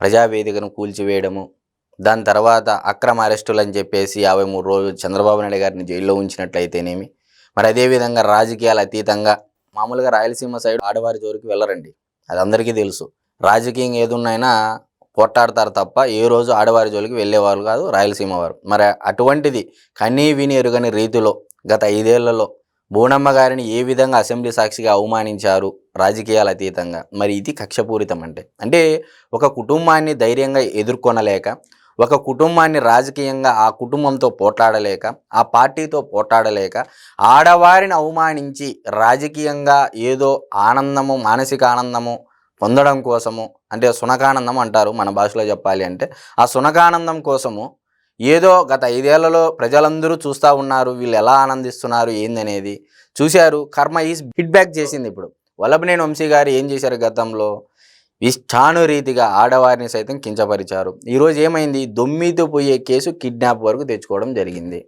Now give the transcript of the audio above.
ప్రజావేదికను కూల్చివేయడము, దాని తర్వాత అక్రమ అరెస్టులని చెప్పేసి 53 రోజులు చంద్రబాబు నాయుడు గారిని జైల్లో ఉంచినట్లయితేనేమి, మరి అదేవిధంగా రాజకీయాలు అతీతంగా మామూలుగా రాయలసీమ సైడ్ ఆడవారి జోలికి వెళ్ళరండి. అది అందరికీ తెలుసు. రాజకీయం ఏదున్నైనా పోట్లాడతారు తప్ప ఏ రోజు ఆడవారి జోలికి వెళ్ళేవారు కాదు రాయలసీమ వారు. మరి అటువంటిది కనీ విని ఎరుగని రీతిలో గత 5 ఏళ్లలో బోనమ్మ గారిని ఏ విధంగా అసెంబ్లీ సాక్షిగా అవమానించారు రాజకీయాల అతీతంగా. మరి ఇది కక్షపూరితం అంటే ఒక కుటుంబాన్ని ధైర్యంగా ఎదుర్కొనలేక, ఒక కుటుంబాన్ని రాజకీయంగా ఆ కుటుంబంతో పోట్లాడలేక, ఆ పార్టీతో పోట్లాడలేక, ఆడవారిని అవమానించి రాజకీయంగా ఏదో ఆనందము, మానసిక ఆనందము పొందడం కోసము, అంటే సునకానందం అంటారు మన భాషలో చెప్పాలి అంటే, ఆ సునకానందం కోసము ఏదో గత 5 ఏళ్లలో ప్రజలందరూ చూస్తూ ఉన్నారు, వీళ్ళు ఎలా ఆనందిస్తున్నారు ఏందనేది చూశారు. కర్మ ఈజ్ హిట్ బ్యాక్ చేసింది. ఇప్పుడు వల్లభనేని వంశీ గారు ఏం చేశారు గతంలో? ఇష్టానురీతిగా ఆడవారిని సైతం కించపరిచారు. ఈరోజు ఏమైంది? దొమ్మితో పోయే కేసు కిడ్నాప్ వరకు తెచ్చుకోవడం జరిగింది.